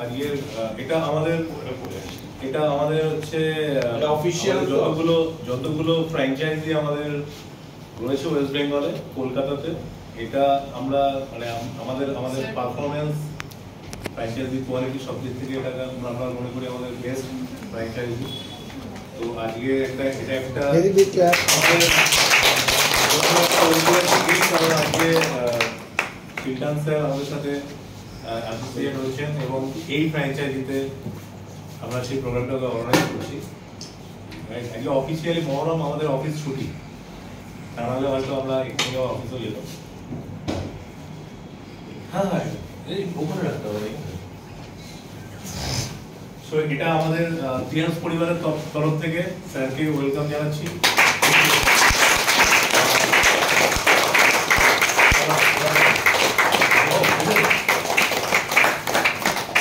আজকে এটা আমাদের হচ্ছে অফিশিয়াল যতগুলো ফ্র্যাঞ্চাইজি আমাদের রয়েছে ওয়েস্ট বেঙ্গলে, কলকাতাতে। এটা আমরা মানে আমাদের পারফরমেন্স, ফ্র্যাঞ্চাইজি কোয়ালিটি সব দিক থেকে এটাকে আমরা মনে করি আমাদের বেস্ট ফ্র্যাঞ্চাইজি। তো আজকে এটা একটা আমাদের আজকে সুলতান স্যার আমাদের সাথে অ্যাসোসিয়েট হয়েছেন এবং এই ফ্র্যাঞ্চাইজিতে আমরা সেই প্রোগ্রামটাকে অর্গানাইজ করছি। আজকে অফিসিয়ালি মহরম আমাদের অফিস ছুটি, তাহলে হয়তো আমরা এখানে অফিসেও যেতাম। হ্যাঁ এই ওখানে রাখতে হবে। সো এটা আমাদের তিয়াস পরিবারের তরফ থেকে স্যারকে ওয়েলকাম জানাচ্ছি।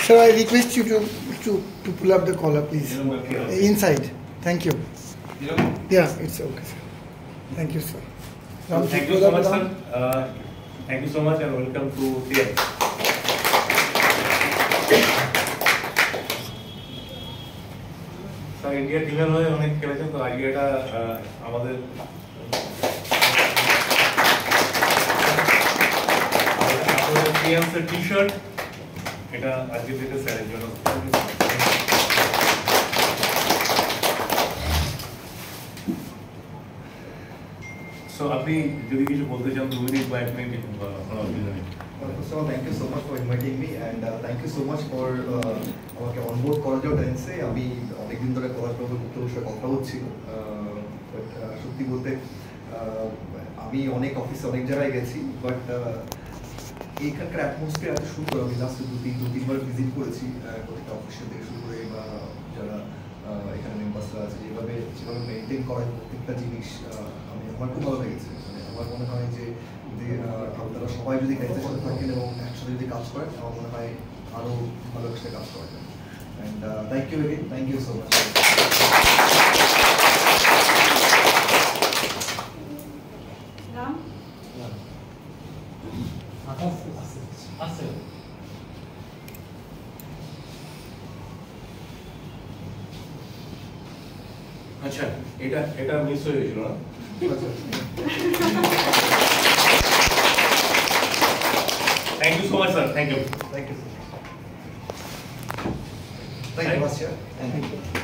Sir, I request you to pull up the collar, please. Inside. Thank you. Yeah, it's okay, sir. Thank you, sir. Thank you so much, sir. Thank you so much and welcome to TS. Sir, India টিমের হয়ে অনেক খেলেছেন, তো আজকে এটা আমাদের TS এর T-shirt, এটা আজকে থেকে স্যারের জন্য। সো আপনি যদি কিছু বলতে চান 2 মিনিট বা 1 মিনিট আপনার অসুবিধা নেই। First of all, thank you so much for inviting me and thank you so much for আমাকে অনবোর্ড করার জন্য টাইমসে। আমি অনেকদিন ধরে করার বিষয়ে কথা হচ্ছিল, বাট সত্যি বলতে আমি অনেক অফিসে অনেক জায়গায় গেছি, বাট এইখানকার অ্যাটমসফিয়ার এত সুন্দর। আমি লাস্ট দু তিনবার ভিজিট করেছি প্রত্যেকটা অফিসের থেকে শুরু করে বা যারা এখানে মেম্বার্সরা আছে, যেভাবে মেনটেন করেন প্রত্যেকটা জিনিস আমার খুব ভালো লেগেছে। মানে আমার মনে হয় যে আপনারা সবাই যদি কাজের সাথে থাকেন এবং একসাথে যদি কাজ করেন, আমার মনে হয় আরও ভালো একসাথে কাজ করা যায়। And thank you so much. আচ্ছা, এটা মিস হয়ে গেছিল না? Thank you so much, sir. Thank you. Thank you, sir. Thank you, Thank you.